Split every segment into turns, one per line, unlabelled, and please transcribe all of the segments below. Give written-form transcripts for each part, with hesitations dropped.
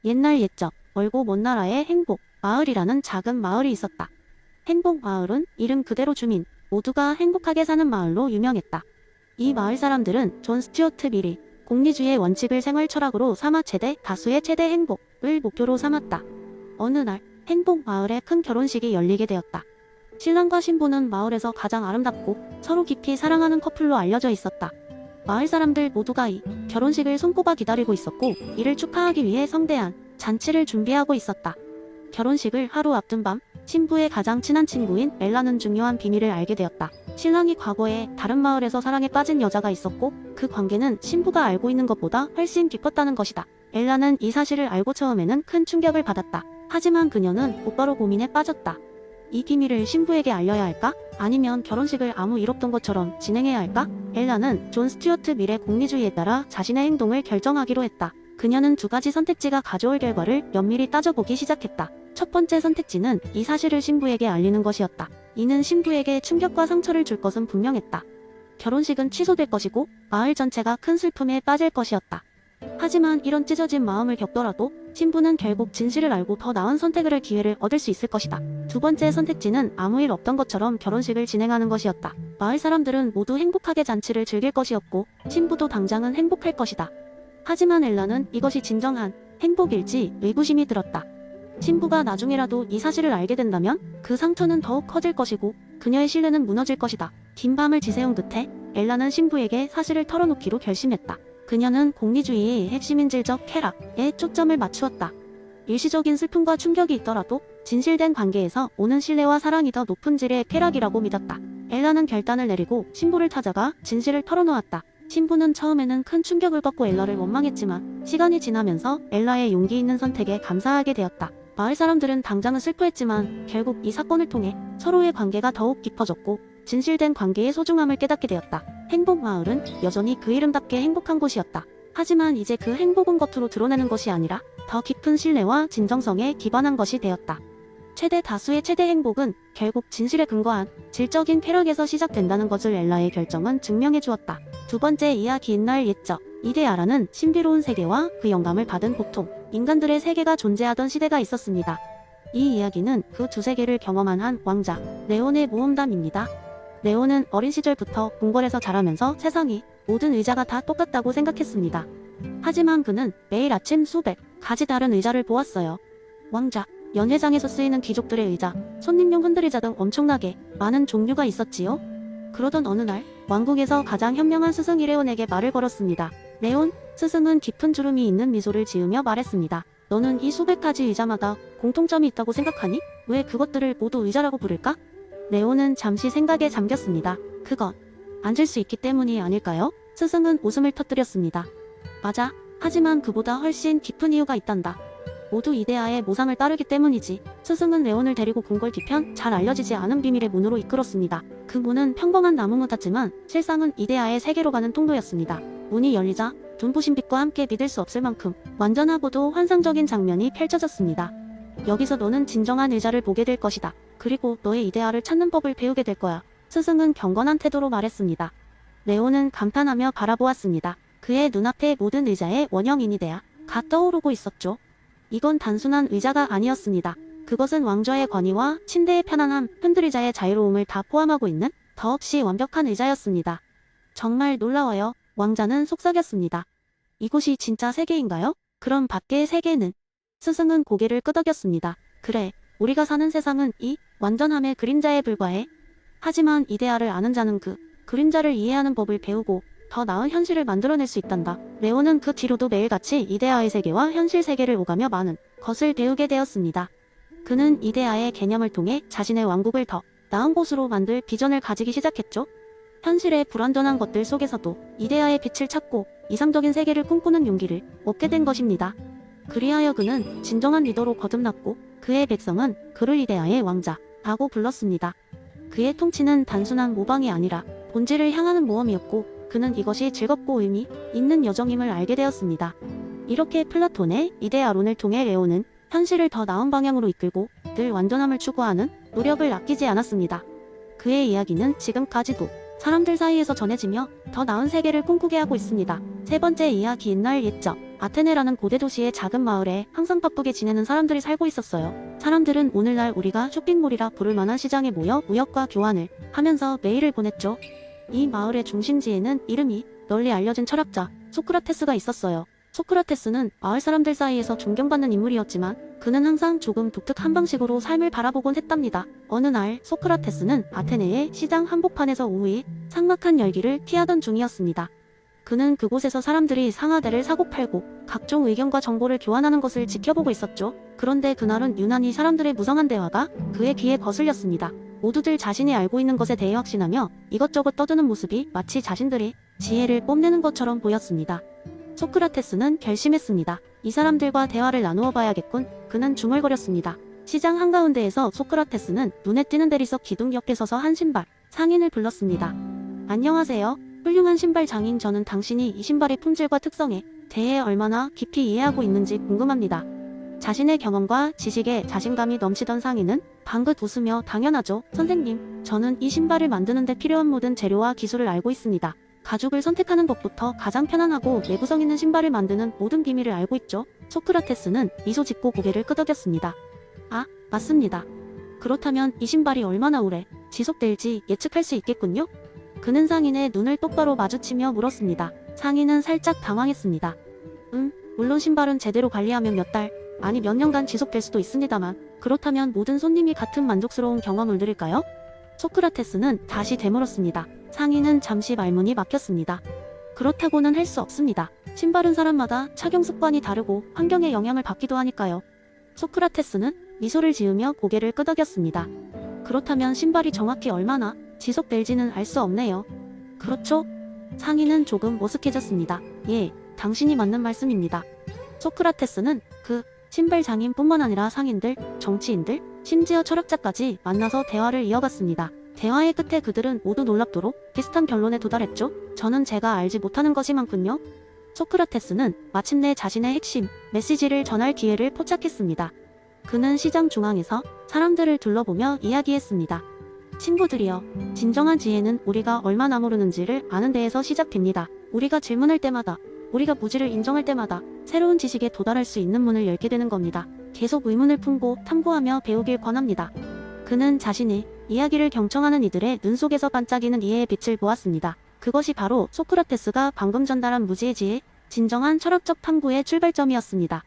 옛날 옛적 멀고 먼 나라에 행복 마을이라는 작은 마을이 있었다. 행복 마을은 이름 그대로 주민 모두가 행복하게 사는 마을로 유명했다. 이 마을 사람들은 존 스튜어트 밀이 공리주의의 원칙을 생활 철학으로 삼아 최대 다수의 최대 행복을 목표로 삼았다. 어느 날 행복 마을에 큰 결혼식이 열리게 되었다. 신랑과 신부는 마을에서 가장 아름답고 서로 깊이 사랑하는 커플로 알려져 있었다. 마을 사람들 모두가 이 결혼식을 손꼽아 기다리고 있었고 이를 축하하기 위해 성대한 잔치를 준비하고 있었다. 결혼식을 하루 앞둔 밤 신부의 가장 친한 친구인 엘라는 중요한 비밀을 알게 되었다. 신랑이 과거에 다른 마을에서 사랑에 빠진 여자가 있었고 그 관계는 신부가 알고 있는 것보다 훨씬 깊었다는 것이다. 엘라는 이 사실을 알고 처음에는 큰 충격을 받았다. 하지만 그녀는 곧바로 고민에 빠졌다. 이 비밀을 신부에게 알려야 할까? 아니면 결혼식을 아무 일 없던 것처럼 진행해야 할까? 엘라는 존 스튜어트 밀의 공리주의에 따라 자신의 행동을 결정하기로 했다. 그녀는 두 가지 선택지가 가져올 결과를 면밀히 따져보기 시작했다. 첫 번째 선택지는 이 사실을 신부에게 알리는 것이었다. 이는 신부에게 충격과 상처를 줄 것은 분명했다. 결혼식은 취소될 것이고 마을 전체가 큰 슬픔에 빠질 것이었다. 하지만 이런 찢어진 마음을 겪더라도 신부는 결국 진실을 알고 더 나은 선택을 할 기회를 얻을 수 있을 것이다. 두 번째 선택지는 아무 일 없던 것처럼 결혼식을 진행하는 것이었다. 마을 사람들은 모두 행복하게 잔치를 즐길 것이었고 신부도 당장은 행복할 것이다. 하지만 엘라는 이것이 진정한 행복일지 의구심이 들었다. 신부가 나중에라도 이 사실을 알게 된다면 그 상처는 더욱 커질 것이고 그녀의 신뢰는 무너질 것이다. 긴 밤을 지새운 끝에 엘라는 신부에게 사실을 털어놓기로 결심했다. 그녀는 공리주의의 핵심인 질적 쾌락에 초점을 맞추었다. 일시적인 슬픔과 충격이 있더라도 진실된 관계에서 오는 신뢰와 사랑이 더 높은 질의 쾌락이라고 믿었다. 엘라는 결단을 내리고 신부를 찾아가 진실을 털어놓았다. 신부는 처음에는 큰 충격을 받고 엘라를 원망했지만 시간이 지나면서 엘라의 용기 있는 선택에 감사하게 되었다. 마을 사람들은 당장은 슬퍼했지만 결국 이 사건을 통해 서로의 관계가 더욱 깊어졌고 진실된 관계의 소중함을 깨닫게 되었다. 행복 마을은 여전히 그 이름답게 행복한 곳이었다. 하지만 이제 그 행복은 겉으로 드러내는 것이 아니라 더 깊은 신뢰와 진정성에 기반한 것이 되었다. 최대 다수의 최대 행복은 결국 진실에 근거한 질적인 쾌락에서 시작된다는 것을 엘라의 결정은 증명해 주었다. 두 번째 이야기 옛날 옛적 이데아라는 신비로운 세계와 그 영감을 받은 보통 인간들의 세계가 존재하던 시대가 있었습니다. 이 이야기는 그 두 세계를 경험한 한 왕자 레온의 모험담입니다. 레온은 어린 시절부터 궁궐에서 자라면서 세상이 모든 의자가 다 똑같다고 생각했습니다. 하지만 그는 매일 아침 수백 가지 다른 의자를 보았어요. 왕자, 연회장에서 쓰이는 귀족들의 의자, 손님용 흔들의자 등 엄청나게 많은 종류가 있었지요. 그러던 어느 날 왕궁에서 가장 현명한 스승이 레온에게 말을 걸었습니다. 레온, 스승은 깊은 주름이 있는 미소를 지으며 말했습니다. 너는 이 수백 가지 의자마다 공통점이 있다고 생각하니? 왜 그것들을 모두 의자라고 부를까? 레온은 잠시 생각에 잠겼습니다. 그건 앉을 수 있기 때문이 아닐까요? 스승은 웃음을 터뜨렸습니다. 맞아. 하지만 그보다 훨씬 깊은 이유가 있단다. 모두 이데아의 모상을 따르기 때문이지. 스승은 레온을 데리고 궁궐 뒤편 잘 알려지지 않은 비밀의 문으로 이끌었습니다. 그 문은 평범한 나무 같았지만 실상은 이데아의 세계로 가는 통로였습니다. 문이 열리자 눈부신 빛과 함께 믿을 수 없을 만큼 완전하고도 환상적인 장면이 펼쳐졌습니다. 여기서 너는 진정한 의자를 보게 될 것이다. 그리고 너의 이데아를 찾는 법을 배우게 될 거야. 스승은 경건한 태도로 말했습니다. 레온은 감탄하며 바라보았습니다. 그의 눈앞에 모든 의자의 원형인 이데아가 떠오르고 있었죠. 이건 단순한 의자가 아니었습니다. 그것은 왕좌의 권위와 침대의 편안함, 흔들의자의 자유로움을 다 포함하고 있는 더없이 완벽한 의자였습니다. 정말 놀라워요. 왕자는 속삭였습니다. 이곳이 진짜 세계인가요? 그럼 밖의 세계는? 스승은 고개를 끄덕였습니다. 그래, 우리가 사는 세상은 이 완전함의 그림자에 불과해. 하지만 이데아를 아는 자는 그 그림자를 이해하는 법을 배우고 더 나은 현실을 만들어낼 수 있단다. 레온은 그 뒤로도 매일같이 이데아의 세계와 현실 세계를 오가며 많은 것을 배우게 되었습니다. 그는 이데아의 개념을 통해 자신의 왕국을 더 나은 곳으로 만들 비전을 가지기 시작했죠. 현실의 불완전한 것들 속에서도 이데아의 빛을 찾고 이상적인 세계를 꿈꾸는 용기를 얻게 된 것입니다. 그리하여 그는 진정한 리더로 거듭났고 그의 백성은 그를 이데아의 왕자라고 불렀습니다. 그의 통치는 단순한 모방이 아니라 본질을 향하는 모험이었고 그는 이것이 즐겁고 의미 있는 여정임을 알게 되었습니다. 이렇게 플라톤의 이데아론을 통해 레온은 현실을 더 나은 방향으로 이끌고 늘 완전함을 추구하는 노력을 아끼지 않았습니다. 그의 이야기는 지금까지도 사람들 사이에서 전해지며 더 나은 세계를 꿈꾸게 하고 있습니다. 세 번째 이야기 옛날 옛적 아테네라는 고대 도시의 작은 마을에 항상 바쁘게 지내는 사람들이 살고 있었어요. 사람들은 오늘날 우리가 쇼핑몰이라 부를 만한 시장에 모여 무역과 교환을 하면서 매일을 보냈죠. 이 마을의 중심지에는 이름이 널리 알려진 철학자 소크라테스가 있었어요. 소크라테스는 마을 사람들 사이에서 존경받는 인물이었지만 그는 항상 조금 독특한 방식으로 삶을 바라보곤 했답니다. 어느 날 소크라테스는 아테네의 시장 한복판에서 우의 삭막한 열기를 피하던 중이었습니다. 그는 그곳에서 사람들이 상하대를 사고팔고 각종 의견과 정보를 교환하는 것을 지켜보고 있었죠. 그런데 그날은 유난히 사람들의 무성한 대화가 그의 귀에 거슬렸습니다. 모두들 자신이 알고 있는 것에 대해 확신하며 이것저것 떠드는 모습이 마치 자신들이 지혜를 뽐내는 것처럼 보였습니다. 소크라테스는 결심했습니다. 이 사람들과 대화를 나누어 봐야겠군. 그는 중얼거렸습니다. 시장 한가운데에서 소크라테스는 눈에 띄는 대리석 기둥 옆에 서서 한 신발 상인을 불렀습니다. 안녕하세요. 훌륭한 신발 장인, 저는 당신이 이 신발의 품질과 특성에 대해 얼마나 깊이 이해하고 있는지 궁금합니다. 자신의 경험과 지식에 자신감이 넘치던 상인은 방긋 웃으며 당연하죠. 선생님, 저는 이 신발을 만드는 데 필요한 모든 재료와 기술을 알고 있습니다. 가죽을 선택하는 것부터 가장 편안하고 내구성 있는 신발을 만드는 모든 비밀을 알고 있죠. 소크라테스는 미소 짓고 고개를 끄덕였습니다. 아, 맞습니다. 그렇다면 이 신발이 얼마나 오래 지속될지 예측할 수 있겠군요? 그는 상인의 눈을 똑바로 마주치며 물었습니다. 상인은 살짝 당황했습니다. 물론 신발은 제대로 관리하면 몇 달, 아니 몇 년간 지속될 수도 있습니다만, 그렇다면 모든 손님이 같은 만족스러운 경험을 누릴까요? 소크라테스는 다시 되물었습니다. 상인은 잠시 말문이 막혔습니다. 그렇다고는 할 수 없습니다. 신발은 사람마다 착용 습관이 다르고 환경의 영향을 받기도 하니까요. 소크라테스는 미소를 지으며 고개를 끄덕였습니다. 그렇다면 신발이 정확히 얼마나 지속될지는 알 수 없네요. 그렇죠? 상인은 조금 어색해졌습니다. 예, 당신이 맞는 말씀입니다. 소크라테스는 그 신발 장인뿐만 아니라 상인들, 정치인들, 심지어 철학자까지 만나서 대화를 이어갔습니다. 대화의 끝에 그들은 모두 놀랍도록 비슷한 결론에 도달했죠. 저는 제가 알지 못하는 것이 많군요. 소크라테스는 마침내 자신의 핵심 메시지를 전할 기회를 포착했습니다. 그는 시장 중앙에서 사람들을 둘러보며 이야기했습니다. 친구들이여, 진정한 지혜는 우리가 얼마나 모르는지를 아는 데에서 시작됩니다. 우리가 질문할 때마다, 우리가 무지를 인정할 때마다 새로운 지식에 도달할 수 있는 문을 열게 되는 겁니다. 계속 의문을 품고 탐구하며 배우길 권합니다. 그는 자신의 이야기를 경청하는 이들의 눈 속에서 반짝이는 이해의 빛을 보았습니다. 그것이 바로 소크라테스가 방금 전달한 무지의 지혜, 진정한 철학적 탐구의 출발점이었습니다.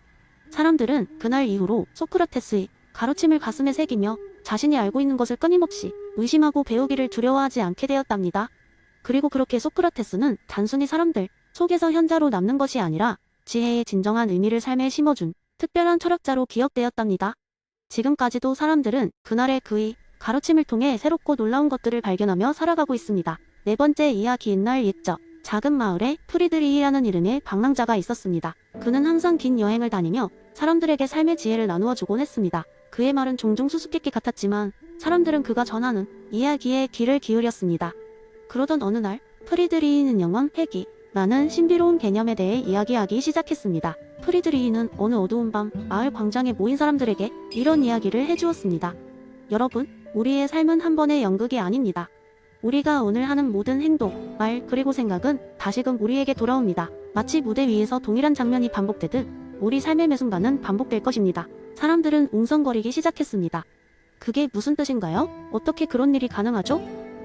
사람들은 그날 이후로 소크라테스의 가르침을 가슴에 새기며 자신이 알고 있는 것을 끊임없이 의심하고 배우기를 두려워하지 않게 되었답니다. 그리고 그렇게 소크라테스는 단순히 사람들 속에서 현자로 남는 것이 아니라 지혜의 진정한 의미를 삶에 심어준 특별한 철학자로 기억되었답니다. 지금까지도 사람들은 그날의 그의 가르침을 통해 새롭고 놀라운 것들을 발견하며 살아가고 있습니다. 네 번째 이야기 옛날 옛적 작은 마을에 프리드리히라는 이름의 방랑자가 있었습니다. 그는 항상 긴 여행을 다니며 사람들에게 삶의 지혜를 나누어 주곤 했습니다. 그의 말은 종종 수수께끼 같았지만 사람들은 그가 전하는 이야기에 귀를 기울였습니다. 그러던 어느 날 프리드리히는 영원 회귀 라는 신비로운 개념에 대해 이야기하기 시작했습니다. 프리드리히는 어느 어두운 밤 마을 광장에 모인 사람들에게 이런 이야기를 해주었습니다. 여러분, 우리의 삶은 한 번의 연극이 아닙니다. 우리가 오늘 하는 모든 행동, 말, 그리고 생각은 다시금 우리에게 돌아옵니다. 마치 무대 위에서 동일한 장면이 반복되듯 우리 삶의 매 순간은 반복될 것입니다. 사람들은 웅성거리기 시작했습니다. 그게 무슨 뜻인가요? 어떻게 그런 일이 가능하죠?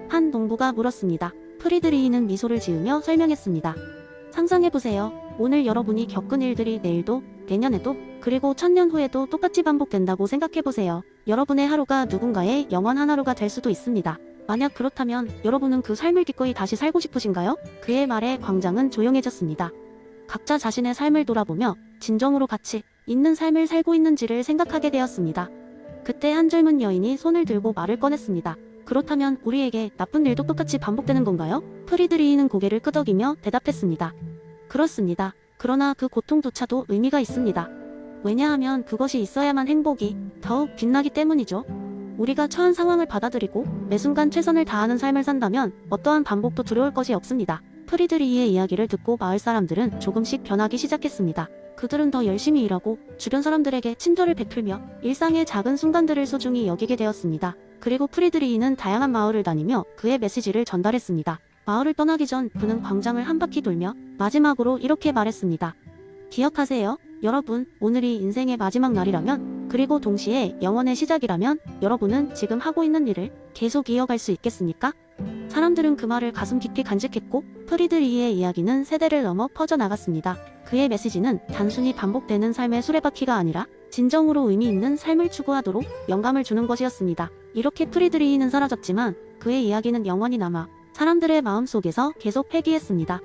한 농부가 물었습니다. 프리드리히는 미소를 지으며 설명했습니다. 상상해보세요. 오늘 여러분이 겪은 일들이 내일도, 내년에도, 그리고 1000년 후에도 똑같이 반복된다고 생각해보세요. 여러분의 하루가 누군가의 영원한 하루가 될 수도 있습니다. 만약 그렇다면 여러분은 그 삶을 기꺼이 다시 살고 싶으신가요? 그의 말에 광장은 조용해졌습니다. 각자 자신의 삶을 돌아보며 진정으로 가치 있는 삶을 살고 있는지를 생각하게 되었습니다. 그때 한 젊은 여인이 손을 들고 말을 꺼냈습니다. 그렇다면 우리에게 나쁜 일도 똑같이 반복되는 건가요? 프리드리히는 고개를 끄덕이며 대답했습니다. 그렇습니다. 그러나 그 고통조차도 의미가 있습니다. 왜냐하면 그것이 있어야만 행복이 더욱 빛나기 때문이죠. 우리가 처한 상황을 받아들이고 매 순간 최선을 다하는 삶을 산다면 어떠한 반복도 두려울 것이 없습니다. 프리드리히의 이야기를 듣고 마을 사람들은 조금씩 변하기 시작했습니다. 그들은 더 열심히 일하고 주변 사람들에게 친절을 베풀며 일상의 작은 순간들을 소중히 여기게 되었습니다. 그리고 프리드리히는 다양한 마을을 다니며 그의 메시지를 전달했습니다. 마을을 떠나기 전 그는 광장을 한 바퀴 돌며 마지막으로 이렇게 말했습니다. 기억하세요. 여러분, 오늘이 인생의 마지막 날이라면, 그리고 동시에 영원의 시작이라면 여러분은 지금 하고 있는 일을 계속 이어갈 수 있겠습니까? 사람들은 그 말을 가슴 깊이 간직했고 프리드리히의 이야기는 세대를 넘어 퍼져나갔습니다. 그의 메시지는 단순히 반복되는 삶의 수레바퀴가 아니라 진정으로 의미 있는 삶을 추구하도록 영감을 주는 것이었습니다. 이렇게 프리드리히는 사라졌지만 그의 이야기는 영원히 남아 사람들의 마음속에서 계속 회귀했습니다.